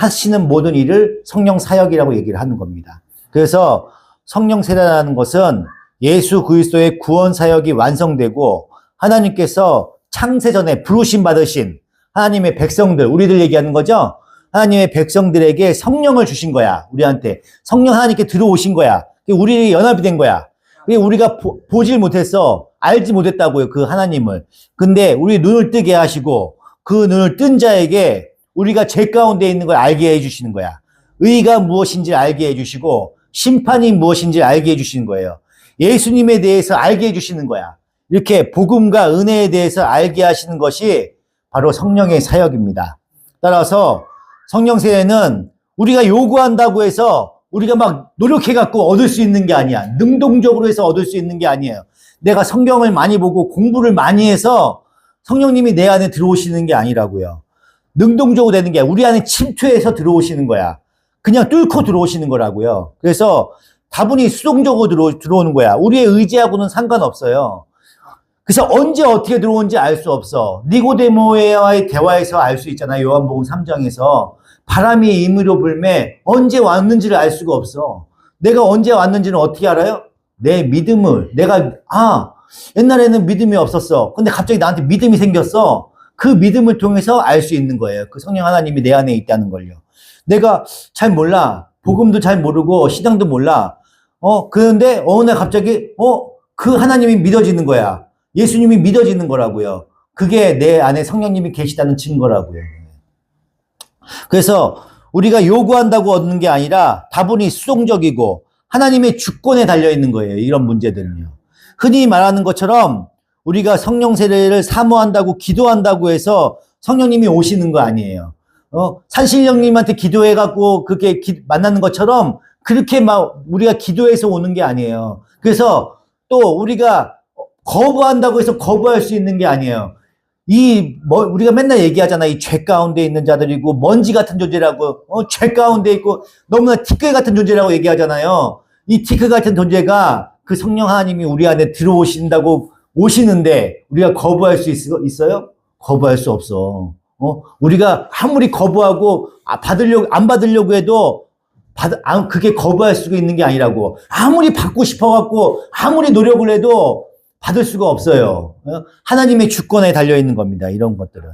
하시는 모든 일을 성령 사역이라고 얘기를 하는 겁니다. 그래서 성령 세례라는 것은 예수 그리스도의 구원 사역이 완성되고 하나님께서 창세전에 부르심 받으신 하나님의 백성들, 우리들 얘기하는 거죠? 하나님의 백성들에게 성령을 주신 거야. 우리한테. 성령 하나님께 들어오신 거야. 우리 연합이 된 거야. 우리가 보질 못했어. 알지 못했다고요. 그 하나님을. 근데 우리 눈을 뜨게 하시고 그 눈을 뜬 자에게 우리가 죄 가운데 있는 걸 알게 해주시는 거야. 의가 무엇인지 알게 해주시고 심판이 무엇인지 알게 해주시는 거예요. 예수님에 대해서 알게 해주시는 거야. 이렇게 복음과 은혜에 대해서 알게 하시는 것이 바로 성령의 사역입니다. 따라서 성령 세례는 우리가 요구한다고 해서 우리가 막 노력해갖고 얻을 수 있는 게 아니야. 능동적으로 해서 얻을 수 있는 게 아니에요. 내가 성경을 많이 보고 공부를 많이 해서 성령님이 내 안에 들어오시는 게 아니라고요. 능동적으로 되는 게 아니라 우리 안에 침투해서 들어오시는 거야. 그냥 뚫고 들어오시는 거라고요. 그래서 다분히 수동적으로 들어오는 거야. 우리의 의지하고는 상관없어요. 그래서 언제 어떻게 들어오는지 알 수 없어. 니고데모와의 대화에서 알 수 있잖아요. 요한복음 3장에서. 바람이 임의로 불매 언제 왔는지를 알 수가 없어. 내가 언제 왔는지는 어떻게 알아요? 내 믿음을 옛날에는 믿음이 없었어. 근데 갑자기 나한테 믿음이 생겼어. 그 믿음을 통해서 알 수 있는 거예요. 그 성령 하나님이 내 안에 있다는 걸요. 내가 잘 몰라. 복음도 잘 모르고 신앙도 몰라. 그런데 어느 날 갑자기 그 하나님이 믿어지는 거야. 예수님이 믿어지는 거라고요. 그게 내 안에 성령님이 계시다는 증거라고요. 그래서 우리가 요구한다고 얻는 게 아니라 다분히 수동적이고 하나님의 주권에 달려있는 거예요. 이런 문제들은요. 흔히 말하는 것처럼 우리가 성령 세례를 사모한다고 기도한다고 해서 성령님이 오시는 거 아니에요. 산신령님한테 기도해갖고 그렇게 만나는 것처럼 그렇게 막 우리가 기도해서 오는 게 아니에요. 그래서 또 우리가 거부한다고 해서 거부할 수 있는 게 아니에요. 우리가 맨날 얘기하잖아. 이 죄 가운데 있는 자들이고, 먼지 같은 존재라고, 죄 가운데 있고, 너무나 티끌 같은 존재라고 얘기하잖아요. 이 티끌 같은 존재가 그 성령 하나님이 우리 안에 들어오신다고 오시는데, 우리가 거부할 수 있어요? 거부할 수 없어. 우리가 아무리 거부하고, 안 받으려고 해도, 그게 거부할 수가 있는 게 아니라고. 아무리 받고 싶어갖고, 아무리 노력을 해도, 받을 수가 없어요. 하나님의 주권에 달려있는 겁니다. 이런 것들은.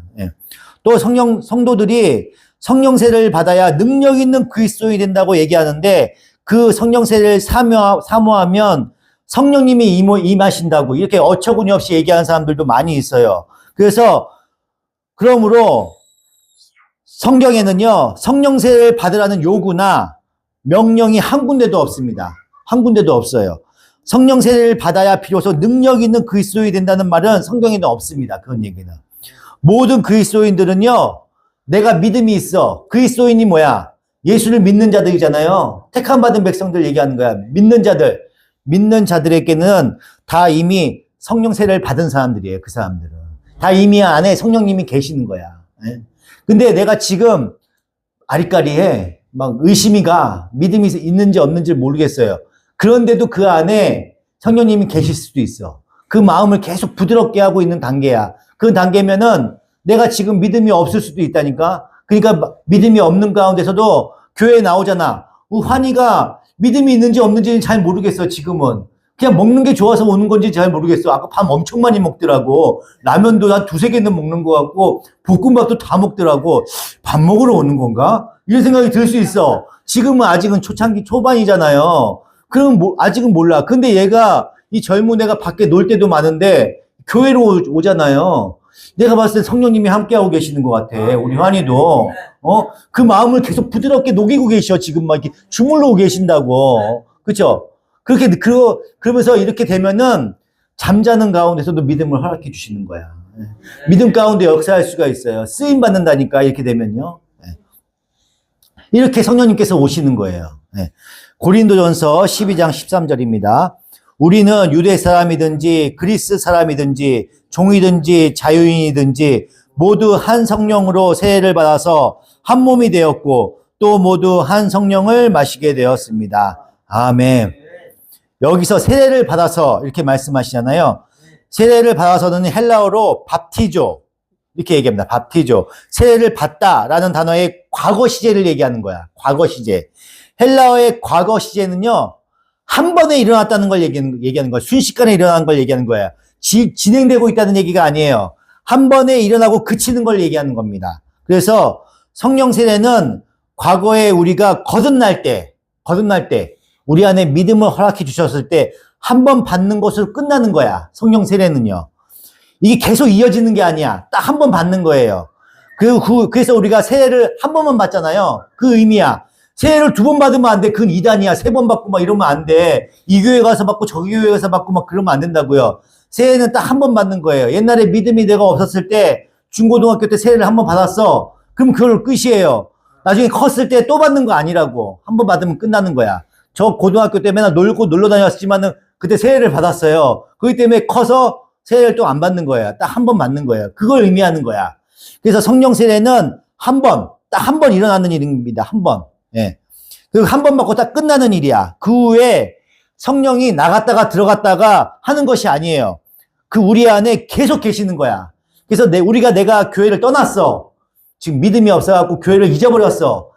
또 성도들이 성령세를 받아야 능력 있는 그리스도인이 된다고 얘기하는데 그 성령세를 사모하면 성령님이 임하신다고 이렇게 어처구니 없이 얘기하는 사람들도 많이 있어요. 그러므로 성경에는요, 성령세를 받으라는 요구나 명령이 한 군데도 없습니다. 한 군데도 없어요. 성령 세례를 받아야 비로소 능력 있는 그리스도인이 된다는 말은 성경에는 없습니다. 그런 얘기는. 모든 그리스도인들은요, 내가 믿음이 있어. 그리스도인이 뭐야? 예수를 믿는 자들이잖아요. 택함 받은 백성들 얘기하는 거야. 믿는 자들. 믿는 자들에게는 다 이미 성령 세례를 받은 사람들이에요. 그 사람들은. 다 이미 안에 성령님이 계시는 거야. 근데 내가 지금 아리까리해. 막 의심이 가. 믿음이 있는지 없는지 모르겠어요. 그런데도 그 안에 성령님이 계실 수도 있어. 그 마음을 계속 부드럽게 하고 있는 단계야. 그 단계면은 내가 지금 믿음이 없을 수도 있다니까. 그러니까 믿음이 없는 가운데서도 교회에 나오잖아. 환희가 믿음이 있는지 없는지는 잘 모르겠어, 지금은. 그냥 먹는 게 좋아서 오는 건지 잘 모르겠어. 아까 밥 엄청 많이 먹더라고. 라면도 한 2-3개는 먹는 것 같고, 볶음밥도 다 먹더라고. 밥 먹으러 오는 건가? 이런 생각이 들 수 있어. 지금은 아직은 초창기 초반이잖아요. 그럼 아직은 몰라. 근데 이 젊은 애가 밖에 놀 때도 많은데 교회로 오잖아요. 내가 봤을 때 성령님이 함께하고 계시는 것 같아. 우리 환희도. 그 마음을 계속 부드럽게 녹이고 계셔. 지금 막 이렇게 주물러고 계신다고. 그쵸? 그러면서 이렇게 되면은 잠자는 가운데서도 믿음을 허락해 주시는 거야. 믿음 가운데 역사할 수가 있어요. 쓰임 받는다니까, 이렇게 되면요. 이렇게 성령님께서 오시는 거예요. 고린도전서 12장 13절입니다. 우리는 유대 사람이든지 그리스 사람이든지 종이든지 자유인이든지 모두 한 성령으로 세례를 받아서 한 몸이 되었고 또 모두 한 성령을 마시게 되었습니다. 아멘. 여기서 세례를 받아서 이렇게 말씀하시잖아요. 세례를 받아서는 헬라어로 밥티조 이렇게 얘기합니다. 밥티조. 세례를 받다라는 단어의 과거 시제를 얘기하는 거야. 과거 시제. 헬라어의 과거 시제는요, 한 번에 일어났다는 걸 얘기하는 거야. 순식간에 일어나는 걸 얘기하는 거야. 진행되고 있다는 얘기가 아니에요. 한 번에 일어나고 그치는 걸 얘기하는 겁니다. 그래서 성령 세례는 과거에 우리가 거듭날 때, 우리 안에 믿음을 허락해 주셨을 때 한 번 받는 것으로 끝나는 거야. 성령 세례는요. 이게 계속 이어지는 게 아니야. 딱 한 번 받는 거예요. 그래서 우리가 세례를 한 번만 받잖아요. 그 의미야. 세례를 2번 받으면 안 돼. 그건 이단이야. 3번 받고 막 이러면 안 돼. 이 교회 가서 받고 저기 교회 가서 받고 막 그러면 안 된다고요. 세례는 딱 한 번 받는 거예요. 옛날에 믿음이 내가 없었을 때 중고등학교 때 세례를 한 번 받았어. 그럼 그걸 끝이에요. 나중에 컸을 때 또 받는 거 아니라고. 한 번 받으면 끝나는 거야. 저 고등학교 때 맨날 놀러 다녔지만은 그때 세례를 받았어요. 그렇기 때문에 커서 세례를 또 안 받는 거예요. 딱 한 번 받는 거예요. 그걸 의미하는 거야. 그래서 성령 세례는 딱 한 번 일어나는 일입니다. 한 번. 예. 그 한 번 받고 딱 끝나는 일이야. 그 후에 성령이 나갔다가 들어갔다가 하는 것이 아니에요. 그 우리 안에 계속 계시는 거야. 그래서 내가 교회를 떠났어. 지금 믿음이 없어갖고 교회를 잊어버렸어.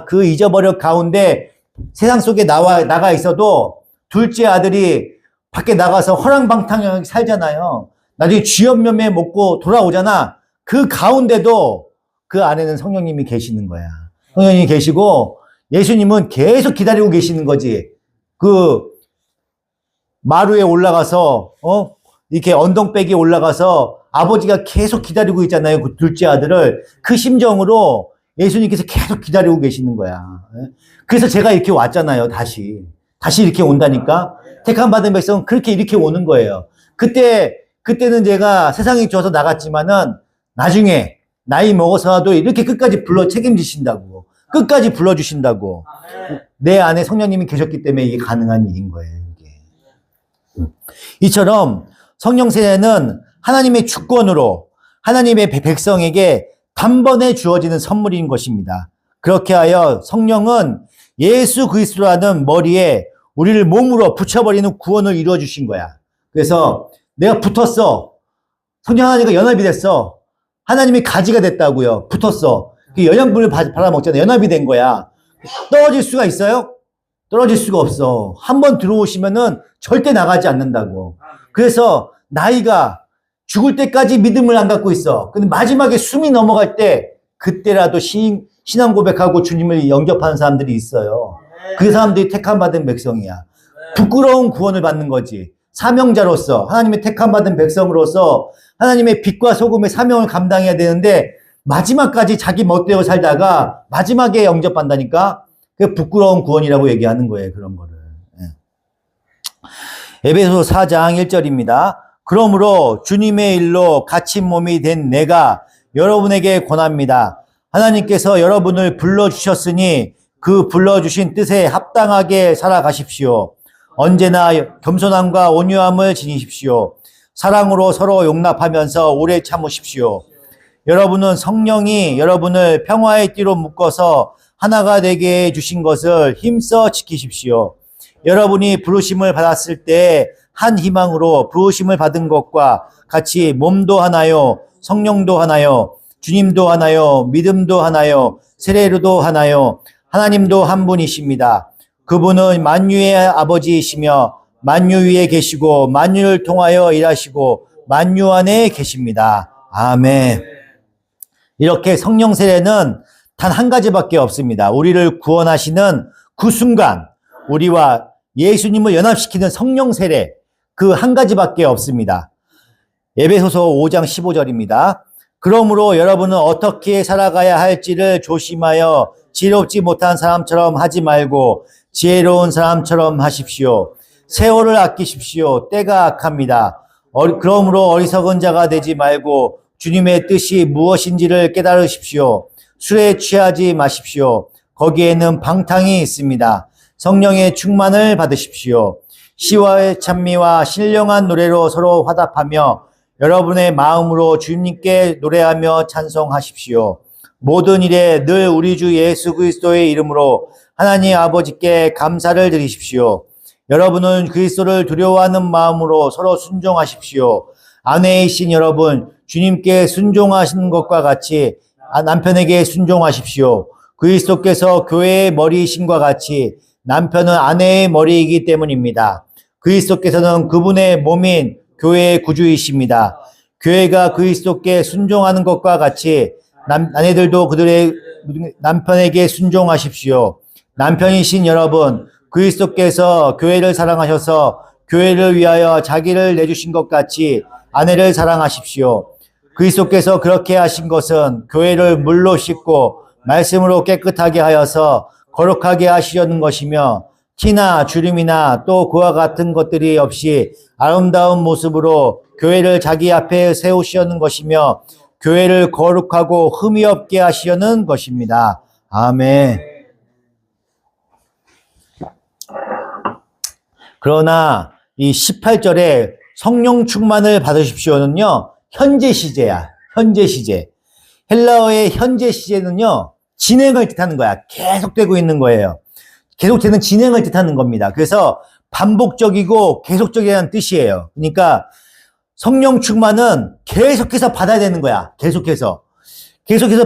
그 잊어버려 가운데 세상 속에 나가 있어도 둘째 아들이 밖에 나가서 허랑방탕하게 살잖아요. 나중에 쥐염면매 먹고 돌아오잖아. 그 가운데도 그 안에는 성령님이 계시는 거야. 성령님이 계시고 예수님은 계속 기다리고 계시는 거지. 그 마루에 올라가서 이렇게 언덕배기에 올라가서 아버지가 계속 기다리고 있잖아요. 그 둘째 아들을. 그 심정으로 예수님께서 계속 기다리고 계시는 거야. 그래서 제가 이렇게 왔잖아요. 다시 이렇게 온다니까. 택함 받은 백성은 그렇게 이렇게 오는 거예요. 그때는 제가 세상이 좋아서 나갔지만은 나중에 나이 먹어서라도 이렇게 끝까지 책임지신다고. 끝까지 불러주신다고. 내 안에 성령님이 계셨기 때문에 이게 가능한 일인 거예요. 이게. 이처럼 성령 세례는 하나님의 주권으로 하나님의 백성에게 단번에 주어지는 선물인 것입니다. 그렇게 하여 성령은 예수 그리스도라는 머리에 우리를 몸으로 붙여버리는 구원을 이루어 주신 거야. 그래서 내가 붙었어. 성령 하나님과 연합이 됐어. 하나님이 가지가 됐다고요. 붙었어. 그 영양분을 받아먹잖아요. 연합이 된 거야. 떨어질 수가 있어요? 떨어질 수가 없어. 한번 들어오시면은 절대 나가지 않는다고. 그래서 나이가 죽을 때까지 믿음을 안 갖고 있어. 근데 마지막에 숨이 넘어갈 때 그때라도 신앙 고백하고 주님을 영접하는 사람들이 있어요. 그 사람들이 택함받은 백성이야. 부끄러운 구원을 받는 거지. 사명자로서 하나님의 택함받은 백성으로서 하나님의 빛과 소금의 사명을 감당해야 되는데 마지막까지 자기 멋대로 살다가 마지막에 영접한다니까. 그게 부끄러운 구원이라고 얘기하는 거예요. 그런 거를. 에베소서 4장 1절입니다. 그러므로 주님의 일로 갇힌 몸이 된 내가 여러분에게 권합니다. 하나님께서 여러분을 불러주셨으니 그 불러주신 뜻에 합당하게 살아가십시오. 언제나 겸손함과 온유함을 지니십시오. 사랑으로 서로 용납하면서 오래 참으십시오. 여러분은 성령이 여러분을 평화의 띠로 묶어서 하나가 되게 해주신 것을 힘써 지키십시오. 여러분이 부르심을 받았을 때 한 희망으로 부르심을 받은 것과 같이 몸도 하나요, 성령도 하나요, 주님도 하나요, 믿음도 하나요, 세례로도 하나요, 하나님도 한 분이십니다. 그분은 만유의 아버지이시며 만유 위에 계시고 만유를 통하여 일하시고 만유 안에 계십니다. 아멘. 이렇게 성령 세례는 단 한 가지밖에 없습니다. 우리를 구원하시는 그 순간 우리와 예수님을 연합시키는 성령 세례 그 한 가지밖에 없습니다. 에베소서 5장 15절입니다. 그러므로 여러분은 어떻게 살아가야 할지를 조심하여 지혜롭지 못한 사람처럼 하지 말고 지혜로운 사람처럼 하십시오. 세월을 아끼십시오. 때가 악합니다. 그러므로 어리석은 자가 되지 말고 주님의 뜻이 무엇인지를 깨달으십시오. 술에 취하지 마십시오. 거기에는 방탕이 있습니다. 성령의 충만을 받으십시오. 시와의 찬미와 신령한 노래로 서로 화답하며 여러분의 마음으로 주님께 노래하며 찬송하십시오. 모든 일에 늘 우리 주 예수 그리스도의 이름으로 하나님 아버지께 감사를 드리십시오. 여러분은 그리스도를 두려워하는 마음으로 서로 순종하십시오. 아내이신 여러분, 주님께 순종하시는 것과 같이 남편에게 순종하십시오. 그리스도께서 교회의 머리이신과 같이 남편은 아내의 머리이기 때문입니다. 그리스도께서는 그분의 몸인 교회의 구주이십니다. 교회가 그리스도께 순종하는 것과 같이 아내들도 그들의 남편에게 순종하십시오. 남편이신 여러분, 그리스도께서 교회를 사랑하셔서 교회를 위하여 자기를 내주신 것 같이 아내를 사랑하십시오. 그리스도께서 그렇게 하신 것은 교회를 물로 씻고 말씀으로 깨끗하게 하여서 거룩하게 하시려는 것이며 티나 주름이나 또 그와 같은 것들이 없이 아름다운 모습으로 교회를 자기 앞에 세우시려는 것이며 교회를 거룩하고 흠이 없게 하시려는 것입니다. 아멘. 그러나 이 18절에 성령 충만을 받으십시오는요, 현재 시제야. 현재 시제. 헬라어의 현재 시제는요, 진행을 뜻하는 거야. 계속되고 있는 거예요. 계속되는 진행을 뜻하는 겁니다. 그래서 반복적이고 계속적이라는 뜻이에요. 그러니까 성령 충만은 계속해서 받아야 되는 거야. 계속해서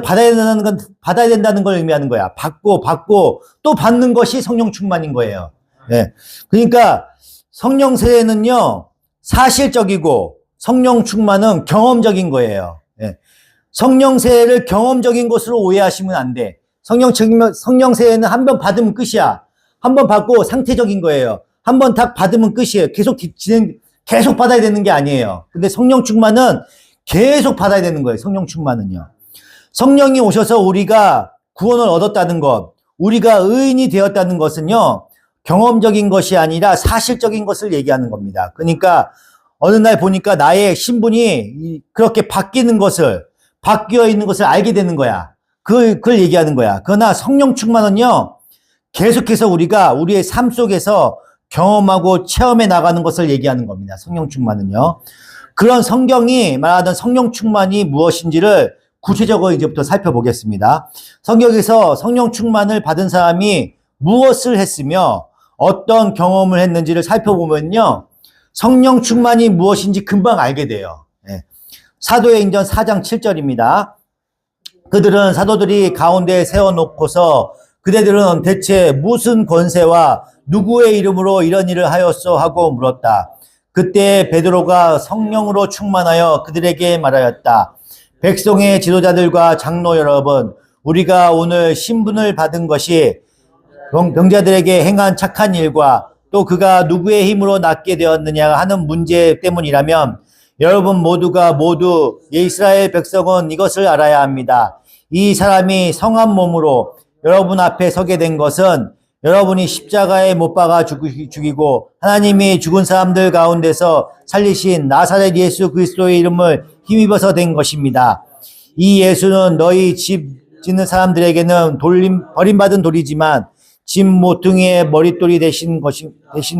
받아야 된다는 걸 의미하는 거야. 받고 또 받는 것이 성령 충만인 거예요. 네. 그러니까 성령 세례는요, 사실적이고 성령 충만은 경험적인 거예요. 네. 성령 세례를 경험적인 것으로 오해하시면 안 돼. 성령 세례는 한 번 받으면 끝이야. 한 번 받고 상태적인 거예요. 한 번 딱 받으면 끝이에요. 계속 받아야 되는 게 아니에요. 근데 성령 충만은 계속 받아야 되는 거예요. 성령 충만은요. 성령이 오셔서 우리가 구원을 얻었다는 것, 우리가 의인이 되었다는 것은요, 경험적인 것이 아니라 사실적인 것을 얘기하는 겁니다. 그러니까 어느 날 보니까 나의 신분이 그렇게 바뀌어 있는 것을 알게 되는 거야. 그걸 얘기하는 거야. 그러나 성령 충만은요, 계속해서 우리가 우리의 삶 속에서 경험하고 체험해 나가는 것을 얘기하는 겁니다. 성령 충만은요. 그런 성경이 말하던 성령 충만이 무엇인지를 구체적으로 이제부터 살펴보겠습니다. 성경에서 성령 충만을 받은 사람이 무엇을 했으며 어떤 경험을 했는지를 살펴보면요, 성령 충만이 무엇인지 금방 알게 돼요. 네. 사도행전 4장 7절입니다. 그들은 사도들이 가운데 세워놓고서 그대들은 대체 무슨 권세와 누구의 이름으로 이런 일을 하였소 하고 물었다. 그때 베드로가 성령으로 충만하여 그들에게 말하였다. 백성의 지도자들과 장로 여러분, 우리가 오늘 신분을 받은 것이 병자들에게 행한 착한 일과 또 그가 누구의 힘으로 낫게 되었느냐 하는 문제 때문이라면 여러분 모두가 모두 이스라엘 백성은 이것을 알아야 합니다. 이 사람이 성한 몸으로 여러분 앞에 서게 된 것은 여러분이 십자가에 못 박아 죽이고 하나님이 죽은 사람들 가운데서 살리신 나사렛 예수 그리스도의 이름을 힘입어서 된 것입니다. 이 예수는 너희 집 짓는 사람들에게는 버림받은 돌이지만 집 모퉁이의 머릿돌이 되신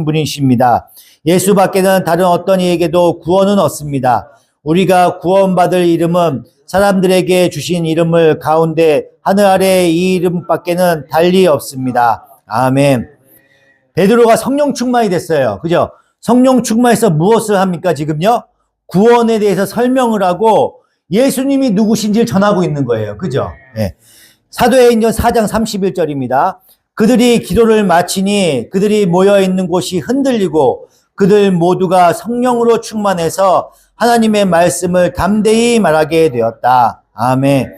분이십니다. 예수밖에는 다른 어떤 이에게도 구원은 없습니다. 우리가 구원받을 이름은 사람들에게 주신 이름을 가운데 하늘 아래 이 이름밖에는 달리 없습니다. 아멘. 베드로가 성령 충만이 됐어요. 그죠? 성령 충만해서 무엇을 합니까, 지금요? 구원에 대해서 설명을 하고 예수님이 누구신지를 전하고 있는 거예요. 그죠? 네. 사도행전 4장 31절입니다. 그들이 기도를 마치니 그들이 모여있는 곳이 흔들리고 그들 모두가 성령으로 충만해서 하나님의 말씀을 담대히 말하게 되었다. 아멘.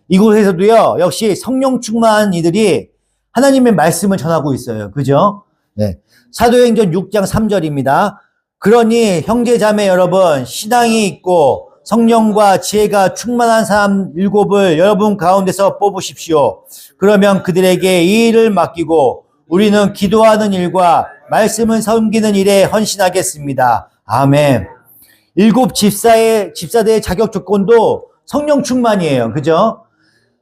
이곳에서도요, 역시 성령 충만한 이들이 하나님의 말씀을 전하고 있어요. 그죠? 네. 사도행전 6장 3절입니다. 그러니 형제자매 여러분, 신앙이 있고 성령과 지혜가 충만한 사람 7을 여러분 가운데서 뽑으십시오. 그러면 그들에게 이 일을 맡기고 우리는 기도하는 일과 말씀을 섬기는 일에 헌신하겠습니다. 아멘. 7 집사대의 자격 조건도 성령 충만이에요. 그죠?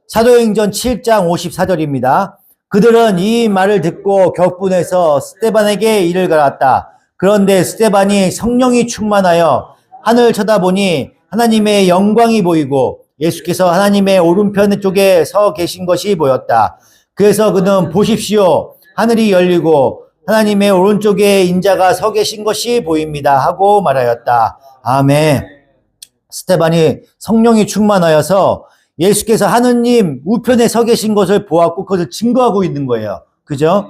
사도행전 7장 54절입니다. 그들은 이 말을 듣고 격분해서 스데반에게 이를 갈았다. 그런데 스데반이 성령이 충만하여 하늘 쳐다보니 하나님의 영광이 보이고 예수께서 하나님의 오른편 쪽에 서 계신 것이 보였다. 그래서 그는 보십시오. 하늘이 열리고 하나님의 오른쪽에 인자가 서 계신 것이 보입니다. 하고 말하였다. 아멘. 스데반이 성령이 충만하여서 예수께서 하느님 우편에 서 계신 것을 보았고 그것을 증거하고 있는 거예요. 그죠?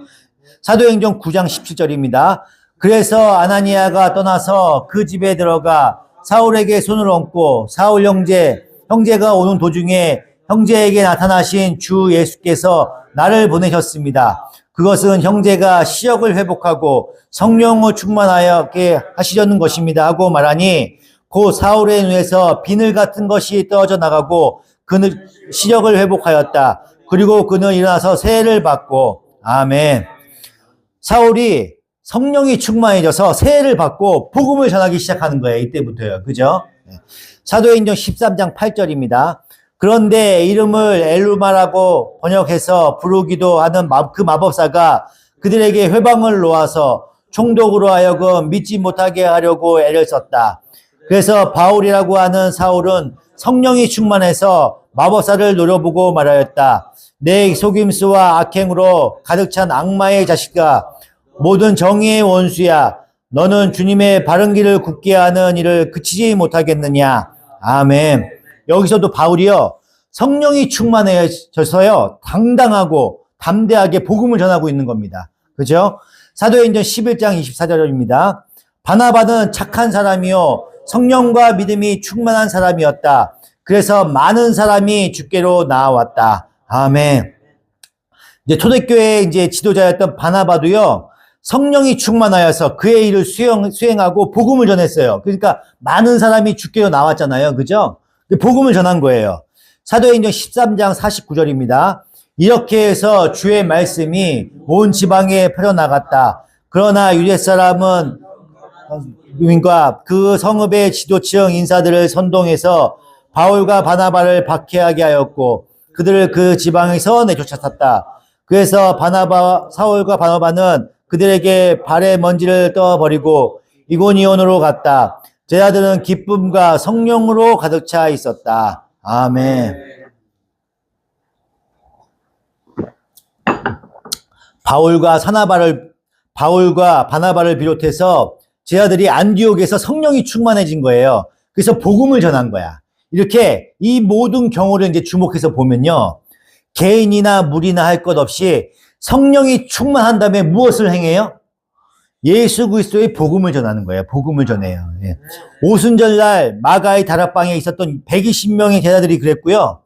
사도행전 9장 17절입니다. 그래서 아나니아가 떠나서 그 집에 들어가 사울에게 손을 얹고 사울 형제가 오는 도중에 형제에게 나타나신 주 예수께서 나를 보내셨습니다. 그것은 형제가 시력을 회복하고 성령을 충만하게 하시려는 것입니다 하고 말하니 곧 사울의 눈에서 비늘 같은 것이 떨어져 나가고 그는 시력을 회복하였다. 그리고 그는 일어나서 세례를 받고 아멘. 사울이 성령이 충만해져서 세례를 받고 복음을 전하기 시작하는 거예요. 이때부터요. 그죠? 사도행전 13장 8절입니다. 그런데 이름을 엘루마라고 번역해서 부르기도 하는 그 마법사가 그들에게 회방을 놓아서 총독으로 하여금 믿지 못하게 하려고 애를 썼다. 그래서 바울이라고 하는 사울은 성령이 충만해서 마법사를 노려보고 말하였다. 내 속임수와 악행으로 가득 찬 악마의 자식아, 모든 정의의 원수야. 너는 주님의 바른 길을 굳게 하는 일을 그치지 못하겠느냐. 아멘. 여기서도 바울이요, 성령이 충만해져서요, 당당하고 담대하게 복음을 전하고 있는 겁니다. 그죠? 사도행전 11장 24절입니다. 바나바는 착한 사람이요, 성령과 믿음이 충만한 사람이었다. 그래서 많은 사람이 주께로 나아왔다. 아멘. 이제 초대교회 이제 지도자였던 바나바도요, 성령이 충만하여서 그의 일을 수행하고 복음을 전했어요. 그러니까 많은 사람이 주께로 나왔잖아요. 그죠? 복음을 전한 거예요. 사도행전 13장 49절입니다. 이렇게 해서 주의 말씀이 온 지방에 퍼져나갔다. 그러나 유대 사람은 그 성읍의 지도층 인사들을 선동해서 바울과 바나바를 박해하게 하였고 그들을 그 지방에서 내쫓았다. 그래서 사울과 바나바는 그들에게 발의 먼지를 떠버리고 이고니온으로 갔다. 제자들은 기쁨과 성령으로 가득 차 있었다. 아멘. 바울과 바나바를 비롯해서 제자들이 안디옥에서 성령이 충만해진 거예요. 그래서 복음을 전한 거야. 이렇게 이 모든 경우를 이제 주목해서 보면요, 개인이나 무리나 할 것 없이 성령이 충만한 다음에 무엇을 행해요? 예수 그리스도의 복음을 전하는 거예요. 복음을 전해요. 예. 오순절날 마가의 다락방에 있었던 120명의 제자들이 그랬고요.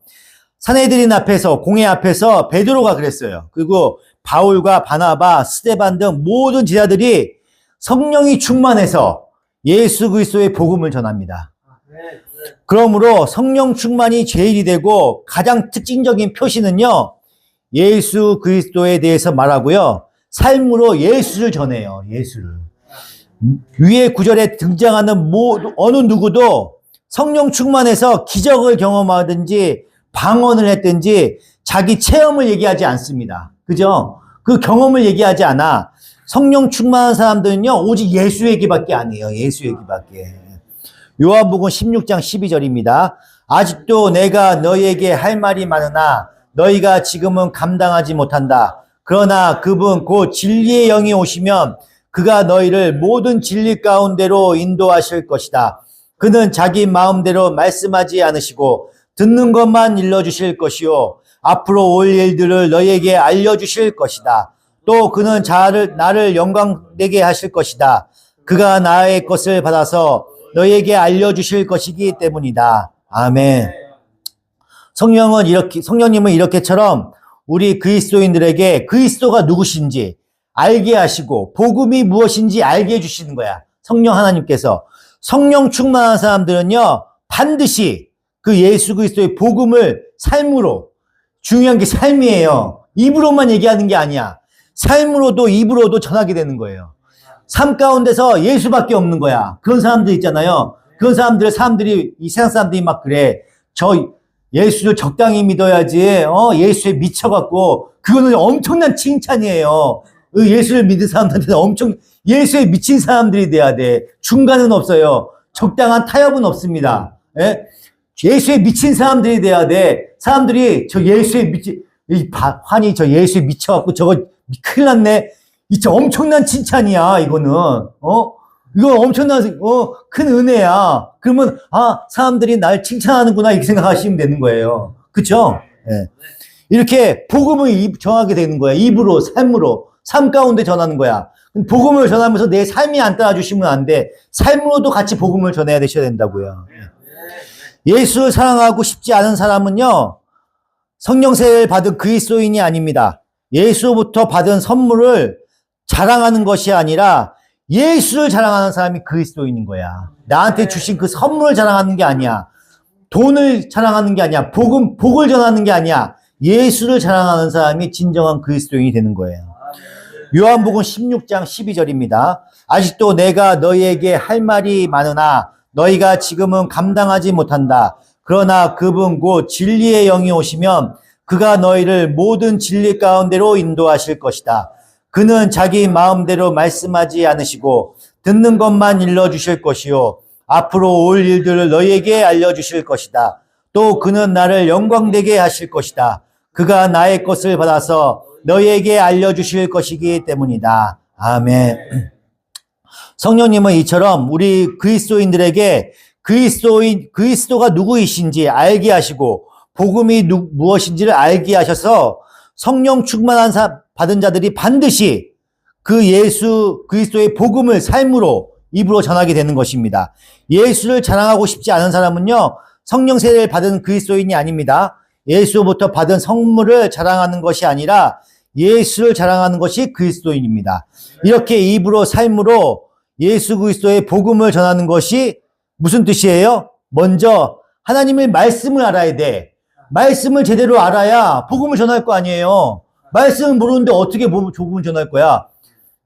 사내들인 앞에서, 공회 앞에서 베드로가 그랬어요. 그리고 바울과 바나바, 스데반 등 모든 제자들이 성령이 충만해서 예수 그리스도의 복음을 전합니다. 그러므로 성령 충만이 제일이 되고 가장 특징적인 표시는요, 예수 그리스도에 대해서 말하고요, 삶으로 예수를 전해요. 예수를. 위의 구절에 등장하는 어느 누구도 성령 충만해서 기적을 경험하든지 방언을 했든지 자기 체험을 얘기하지 않습니다. 그죠? 그 경험을 얘기하지 않아. 성령 충만한 사람들은요, 오직 예수 얘기밖에 안 해요. 예수 얘기밖에. 요한복음 16장 12절입니다. 아직도 내가 너희에게 할 말이 많으나 너희가 지금은 감당하지 못한다. 그러나 그분 곧 진리의 영이 오시면 그가 너희를 모든 진리 가운데로 인도하실 것이다. 그는 자기 마음대로 말씀하지 않으시고 듣는 것만 일러주실 것이요 앞으로 올 일들을 너희에게 알려주실 것이다. 또 그는 나를 영광되게 하실 것이다. 그가 나의 것을 받아서 너희에게 알려주실 것이기 때문이다. 아멘. 성령님은 이렇게처럼 우리 그리스도인들에게 그리스도가 누구신지 알게 하시고 복음이 무엇인지 알게 해주시는 거야. 성령 하나님께서. 성령 충만한 사람들은요, 반드시 그 예수 그리스도의 복음을 삶으로, 중요한 게 삶이에요. 입으로만 얘기하는 게 아니야. 삶으로도 입으로도 전하게 되는 거예요. 삶 가운데서 예수밖에 없는 거야. 그런 사람들 있잖아요. 그런 사람들이 이 세상 사람들이 막 그래. 예수를 적당히 믿어야지, 예수에 미쳐갖고, 그거는 엄청난 칭찬이에요. 예수를 믿는 사람들한테는 예수에 미친 사람들이 돼야 돼. 중간은 없어요. 적당한 타협은 없습니다. 예? 예수에 미친 사람들이 돼야 돼. 사람들이 환이 예수에 미쳐갖고 저거 큰일 났네. 진짜 엄청난 칭찬이야, 이거는. 이거 엄청난, 큰 은혜야. 그러면, 사람들이 날 칭찬하는구나, 이렇게 생각하시면 되는 거예요. 그쵸? 예. 이렇게 복음을 전하게 되는 거야. 입으로, 삶으로, 삶 가운데 전하는 거야. 복음을 전하면서 내 삶이 안 따라주시면 안 돼. 삶으로도 같이 복음을 전해야 되셔야 된다고요. 예수를 사랑하고 싶지 않은 사람은요, 성령 세례를 받은 그리스도인이 아닙니다. 예수로부터 받은 선물을 자랑하는 것이 아니라 예수를 자랑하는 사람이 그리스도인인 거야. 나한테 주신 그 선물을 자랑하는 게 아니야. 돈을 자랑하는 게 아니야. 복을 전하는 게 아니야. 예수를 자랑하는 사람이 진정한 그리스도인이 되는 거예요. 요한복음 16장 12절입니다. 아직도 내가 너희에게 할 말이 많으나 너희가 지금은 감당하지 못한다. 그러나 그분 곧 진리의 영이 오시면 그가 너희를 모든 진리 가운데로 인도하실 것이다. 그는 자기 마음대로 말씀하지 않으시고 듣는 것만 일러주실 것이요. 앞으로 올 일들을 너희에게 알려주실 것이다. 또 그는 나를 영광되게 하실 것이다. 그가 나의 것을 받아서 너희에게 알려주실 것이기 때문이다. 아멘. 성령님은 이처럼 우리 그리스도인들에게 그리스도가 누구이신지 알게 하시고 복음이 무엇인지를 알게 하셔서 성령 충만한 받은 자들이 반드시 그 예수 그리스도의 복음을 삶으로 입으로 전하게 되는 것입니다. 예수를 자랑하고 싶지 않은 사람은요, 성령 세례를 받은 그리스도인이 아닙니다. 예수로부터 받은 선물을 자랑하는 것이 아니라 예수를 자랑하는 것이 그리스도인입니다. 이렇게 입으로 삶으로 예수 그리스도의 복음을 전하는 것이 무슨 뜻이에요? 먼저 하나님의 말씀을 알아야 돼. 말씀을 제대로 알아야 복음을 전할 거 아니에요. 말씀을 모르는데 어떻게 복음을 전할 거야?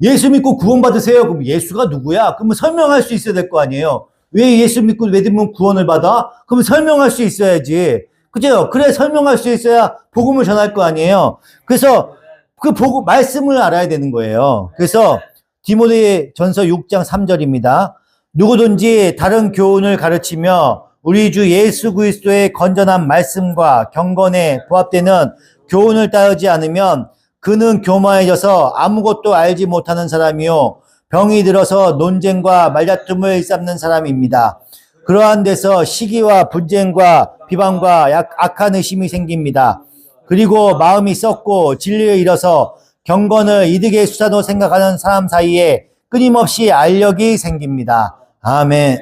예수 믿고 구원 받으세요. 그럼 예수가 누구야? 그러면 설명할 수 있어야 될 거 아니에요. 왜 예수 믿고 믿으면 구원을 받아? 그럼 설명할 수 있어야지. 그죠? 그래, 설명할 수 있어야 복음을 전할 거 아니에요. 그래서 그 말씀을 알아야 되는 거예요. 그래서 디모데 전서 6장 3절입니다. 누구든지 다른 교훈을 가르치며 우리 주 예수 그리스도의 건전한 말씀과 경건에 부합되는 교훈을 따르지 않으면 그는 교만해져서 아무것도 알지 못하는 사람이요 병이 들어서 논쟁과 말다툼을 일삼는 사람입니다. 그러한 데서 시기와 분쟁과 비방과 악한 의심이 생깁니다. 그리고 마음이 썩고 진리를 잃어서 경건을 이득의 수단으로 생각하는 사람 사이에 끊임없이 알력이 생깁니다. 아멘.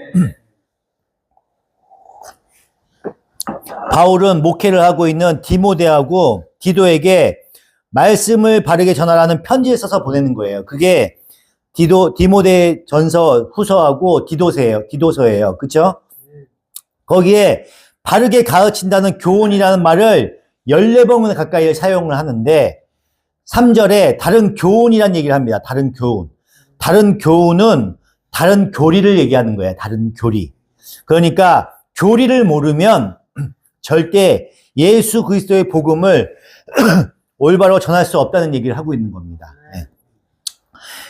바울은 목회를 하고 있는 디모데하고 디도에게 말씀을 바르게 전하라는 편지를 써서 보내는 거예요. 그게 디모데 전서 후서하고 디도서예요. 그쵸? 거기에 바르게 가르친다는 교훈이라는 말을 14번 가까이 사용을 하는데 3절에 다른 교훈이라는 얘기를 합니다. 다른 교훈. 다른 교훈은 다른 교리를 얘기하는 거예요. 다른 교리. 그러니까 교리를 모르면 절대 예수 그리스도의 복음을 올바로 전할 수 없다는 얘기를 하고 있는 겁니다.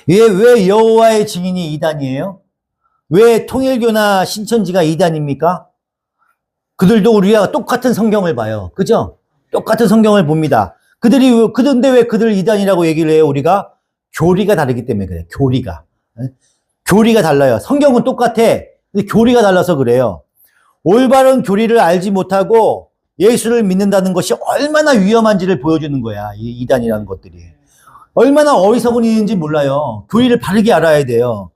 왜 여호와의 증인이 이단이에요? 왜 통일교나 신천지가 이단입니까? 그들도 우리와 똑같은 성경을 봐요. 그죠? 똑같은 성경을 봅니다. 그런데 왜 그들 이단이라고 얘기를 해요, 우리가? 교리가 다르기 때문에 그래요, 교리가. 교리가 달라요. 성경은 똑같아. 근데 교리가 달라서 그래요. 올바른 교리를 알지 못하고 예수를 믿는다는 것이 얼마나 위험한지를 보여주는 거야, 이 이단이라는 것들이. 얼마나 어리석은 일인지 몰라요. 교리를 바르게 알아야 돼요.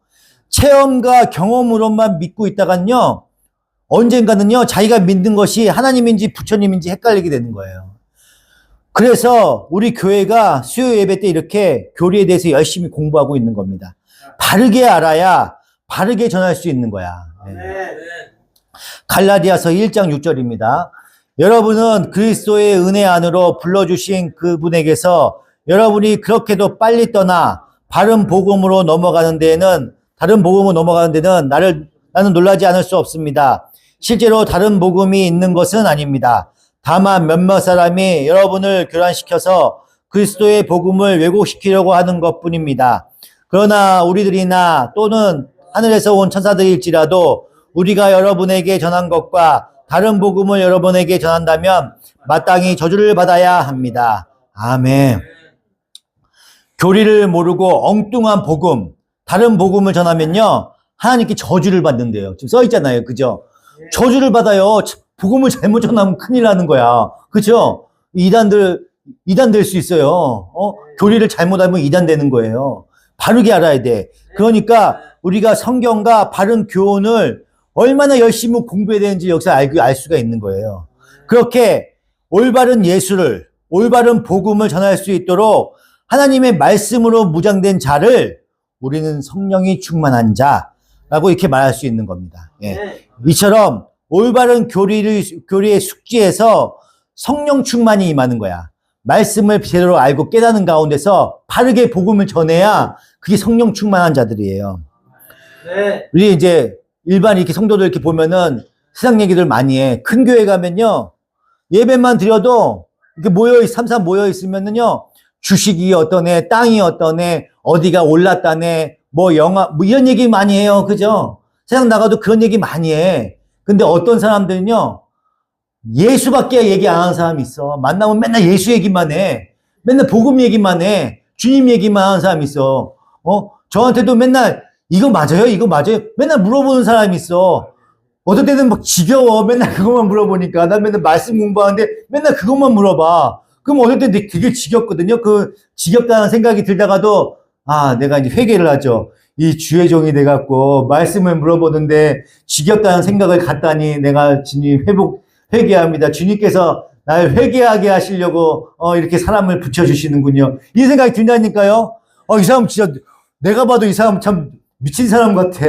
체험과 경험으로만 믿고 있다간요, 언젠가는요, 자기가 믿는 것이 하나님인지 부처님인지 헷갈리게 되는 거예요. 그래서 우리 교회가 수요 예배 때 이렇게 교리에 대해서 열심히 공부하고 있는 겁니다. 바르게 알아야 바르게 전할 수 있는 거야. 네. 갈라디아서 1장 6절입니다. 여러분은 그리스도의 은혜 안으로 불러주신 그분에게서 여러분이 그렇게도 빨리 떠나 다른 복음으로 넘어가는 데는 나는 놀라지 않을 수 없습니다. 실제로 다른 복음이 있는 것은 아닙니다. 다만 몇몇 사람이 여러분을 교란시켜서 그리스도의 복음을 왜곡시키려고 하는 것뿐입니다. 그러나 우리들이나 또는 하늘에서 온 천사들일지라도 우리가 여러분에게 전한 것과 다른 복음을 여러분에게 전한다면 마땅히 저주를 받아야 합니다. 아멘. 교리를 모르고 엉뚱한 복음, 다른 복음을 전하면요, 하나님께 저주를 받는데요. 지금 써 있잖아요. 그죠? 저주를 받아요. 복음을 잘못 전하면 큰일 나는 거야. 그죠? 이단 될 수 있어요. 교리를 잘못 알면 이단 되는 거예요. 바르게 알아야 돼. 그러니까 우리가 성경과 바른 교훈을 얼마나 열심히 공부해야 되는지 여기서 알 수가 있는 거예요. 그렇게 올바른 예수를, 올바른 복음을 전할 수 있도록 하나님의 말씀으로 무장된 자를 우리는 성령이 충만한 자라고 이렇게 말할 수 있는 겁니다. 예. 이처럼 올바른 교리의 숙지에서 성령 충만이 임하는 거야. 말씀을 제대로 알고 깨닫는 가운데서 바르게 복음을 전해야 그게 성령 충만한 자들이에요. 네. 우리 이제 일반 이렇게 성도들 이렇게 보면은 세상 얘기들 많이 해. 큰 교회 가면요. 예배만 드려도 이렇게 삼삼 모여 있으면은요. 주식이 어떠네, 땅이 어떠네, 어디가 올랐다네, 뭐 이런 얘기 많이 해요. 그죠? 세상 나가도 그런 얘기 많이 해. 근데 어떤 사람들은요. 예수밖에 얘기 안 하는 사람이 있어. 만나면 맨날 예수 얘기만 해. 맨날 복음 얘기만 해. 주님 얘기만 하는 사람이 있어. 저한테도 맨날 이거 맞아요? 이거 맞아요? 맨날 물어보는 사람이 있어. 어떨 때는 막 지겨워. 맨날 그것만 물어보니까. 난 맨날 말씀 공부하는데 맨날 그것만 물어봐. 그럼 어떨 때 되게 지겹거든요. 그 지겹다는 생각이 들다가도 내가 이제 회개를 하죠. 이 주의 종이 돼갖고 말씀을 물어보는데 지겹다는 생각을 갖다니 내가 주님 회개합니다. 주님께서 날 회개하게 하시려고 이렇게 사람을 붙여주시는군요. 이 생각이 든다니까요. 이 사람 진짜 내가 봐도 이 사람 참 미친 사람 같아.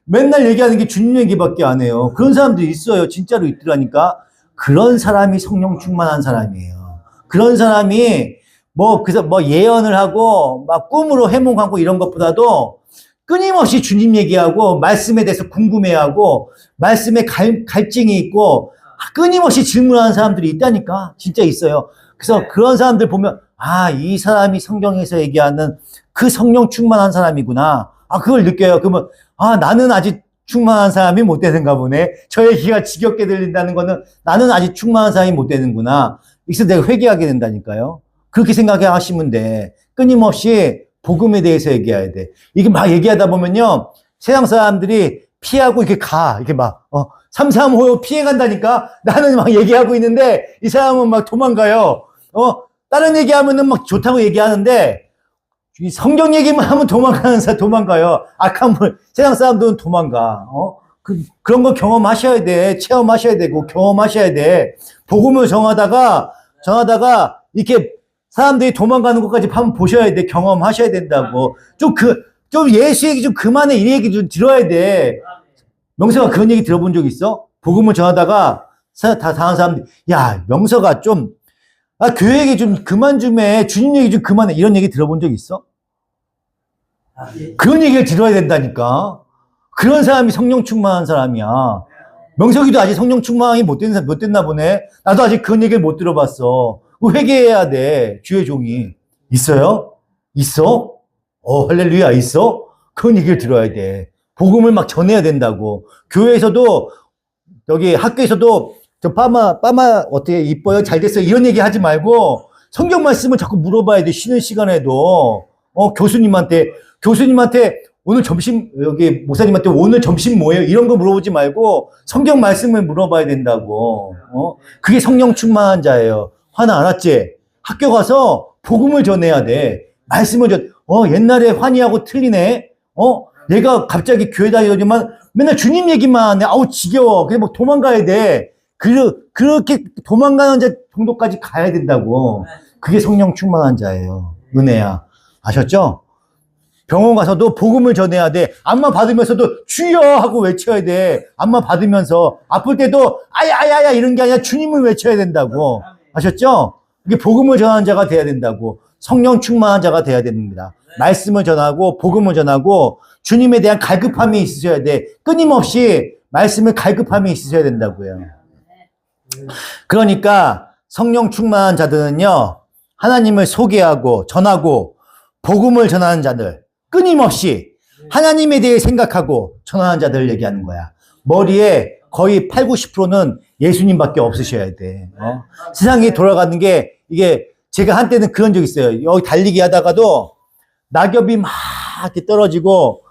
맨날 얘기하는 게 주님 얘기밖에 안 해요. 그런 사람들이 있어요. 진짜로 있더라니까. 그런 사람이 성령 충만한 사람이에요. 그런 사람이 그래서 예언을 하고 막 꿈으로 해몽하고 이런 것보다도 끊임없이 주님 얘기하고 말씀에 대해서 궁금해하고 말씀에 갈증이 있고 끊임없이 질문하는 사람들이 있다니까. 진짜 있어요. 그래서 그런 사람들 보면 이 사람이 성경에서 얘기하는 그 성령 충만한 사람이구나. 그걸 느껴요. 그러면 나는 아직 충만한 사람이 못 되는가 보네. 저 얘기가 지겹게 들린다는 거는 나는 아직 충만한 사람이 못 되는구나. 그래서 내가 회개하게 된다니까요. 그렇게 생각하시면 돼. 끊임없이 복음에 대해서 얘기해야 돼. 이게 막 얘기하다 보면요. 세상 사람들이 피하고 이렇게 이렇게 삼삼오오 피해간다니까? 나는 막 얘기하고 있는데 이 사람은 막 도망가요. 다른 얘기하면은 막 좋다고 얘기하는데 이 성경 얘기만 하면 도망가요. 악한 세상 사람들은 도망가. 그런 거 경험하셔야 돼. 체험하셔야 되고 경험하셔야 돼. 복음을 전하다가 이렇게 사람들이 도망가는 것까지 한번 보셔야 돼. 경험하셔야 된다고. 좀 예수 얘기 좀 그만해. 이 얘기 좀 들어야 돼. 명서가 그런 얘기 들어본 적 있어? 복음을 전하다가 다 당한 사람들이 야, 명서가 좀 교회 얘기 좀 그만 좀 해. 주님 얘기 좀 그만해. 이런 얘기 들어본 적 있어? 그런 얘기를 들어야 된다니까. 그런 사람이 성령 충만한 사람이야. 명석이도 아직 성령 충만이 못 됐나 보네. 나도 아직 그런 얘기를 못 들어봤어. 회개해야 돼. 주의 종이. 있어요? 있어? 할렐루야, 있어? 그런 얘기를 들어야 돼. 복음을 막 전해야 된다고. 교회에서도, 여기 학교에서도, 저 빠마 어떻게 이뻐요? 잘 됐어요? 이런 얘기 하지 말고, 성경 말씀을 자꾸 물어봐야 돼. 쉬는 시간에도. 교수님한테 오늘 점심, 여기 목사님한테 오늘 점심 뭐예요? 이런 거 물어보지 말고, 성경 말씀을 물어봐야 된다고. 그게 성령 충만한 자예요. 화나 알았지? 학교 가서 복음을 전해야 돼. 말씀을 옛날에 환희하고 틀리네? 내가 갑자기 교회 다니더니만 맨날 주님 얘기만 하네. 지겨워. 그냥 도망가야 돼. 그렇게 도망가는 자 정도까지 가야 된다고. 그게 성령 충만한 자예요. 은혜야. 아셨죠? 병원 가서도 복음을 전해야 돼. 안마 받으면서도 주여 하고 외쳐야 돼. 안마 받으면서. 아플 때도 아야야야 이런 게 아니라 주님을 외쳐야 된다고. 아셨죠? 이게 복음을 전하는 자가 돼야 된다고. 성령 충만한 자가 돼야 됩니다. 말씀을 전하고 복음을 전하고 주님에 대한 갈급함이 있으셔야 돼. 끊임없이 말씀을 갈급함이 있으셔야 된다고요. 그러니까 성령 충만한 자들은요. 하나님을 소개하고 전하고 복음을 전하는 자들 끊임없이 하나님에 대해 생각하고 전하는 자들을 얘기하는 거야. 머리에 거의 8, 90%는 예수님밖에 없으셔야 돼. 세상이 돌아가는 게 이게 제가 한때는 그런 적 있어요. 여기 달리기 하다가도 낙엽이 막 이렇게 떨어지고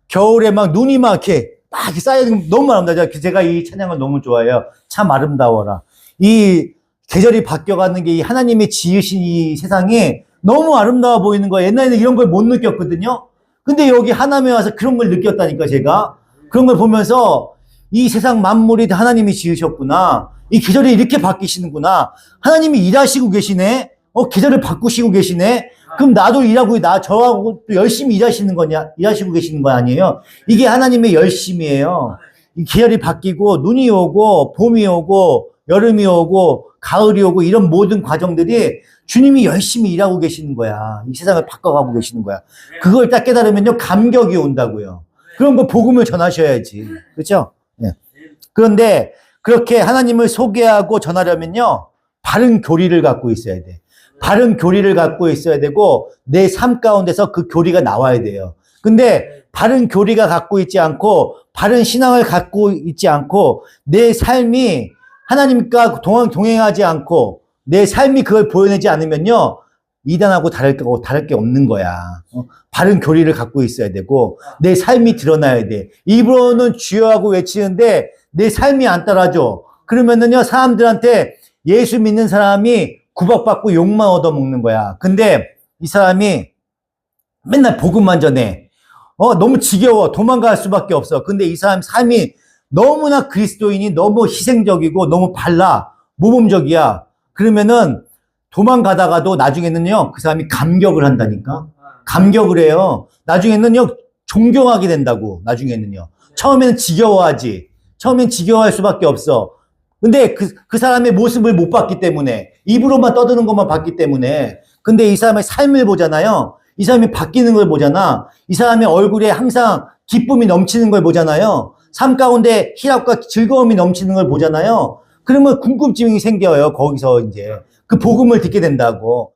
겨울에 막 눈이 막 이렇게 막 이렇게 쌓여있는 거 너무 아름다워요. 제가 이 찬양을 너무 좋아해요. 참 아름다워라. 이 계절이 바뀌어가는 게 이 하나님이 지으신 이 세상이 너무 아름다워 보이는 거예요. 옛날에는 이런 걸 못 느꼈거든요. 근데 여기 하남에 와서 그런 걸 느꼈다니까, 제가. 그런 걸 보면서 이 세상 만물이 다 하나님이 지으셨구나. 이 계절이 이렇게 바뀌시는구나. 하나님이 일하시고 계시네. 계절을 바꾸시고 계시네. 그럼 나도 일하고, 저하고 또 열심히 일하시고 계시는 거 아니에요? 이게 하나님의 열심이에요. 이 계절이 바뀌고, 눈이 오고, 봄이 오고, 여름이 오고, 가을이 오고, 이런 모든 과정들이 주님이 열심히 일하고 계시는 거야. 이 세상을 바꿔가고 계시는 거야. 그걸 딱 깨달으면요, 감격이 온다고요. 그런 거 복음을 전하셔야지. 그렇죠? 네. 그런데 그렇게 하나님을 소개하고 전하려면요, 바른 교리를 갖고 있어야 돼. 바른 교리를 갖고 있어야 되고, 내 삶 가운데서 그 교리가 나와야 돼요. 근데 바른 교리가 갖고 있지 않고, 바른 신앙을 갖고 있지 않고, 내 삶이 하나님과 동행하지 않고, 내 삶이 그걸 보여내지 않으면요, 이단하고 다를 게 없는 거야. 바른 교리를 갖고 있어야 되고, 내 삶이 드러나야 돼. 입으로는 주여하고 외치는데, 내 삶이 안 따라줘. 그러면은요, 사람들한테 예수 믿는 사람이 구박받고 욕만 얻어먹는 거야. 근데 이 사람이 맨날 복음만 전해. 너무 지겨워. 도망갈 수밖에 없어. 근데 이 사람 삶이 너무나 그리스도인이 너무 희생적이고 너무 발라. 모범적이야. 그러면은 도망가다가도 나중에는요, 그 사람이 감격을 한다니까? 감격을 해요. 나중에는요, 존경하게 된다고, 나중에는요. 처음에는 지겨워하지. 처음엔 지겨워할 수밖에 없어. 근데 그 사람의 모습을 못 봤기 때문에, 입으로만 떠드는 것만 봤기 때문에, 근데 이 사람의 삶을 보잖아요. 이 사람이 바뀌는 걸 보잖아. 이 사람의 얼굴에 항상 기쁨이 넘치는 걸 보잖아요. 삶 가운데 희락과 즐거움이 넘치는 걸 보잖아요. 그러면 궁금증이 생겨요. 거기서 이제 그 복음을 듣게 된다고.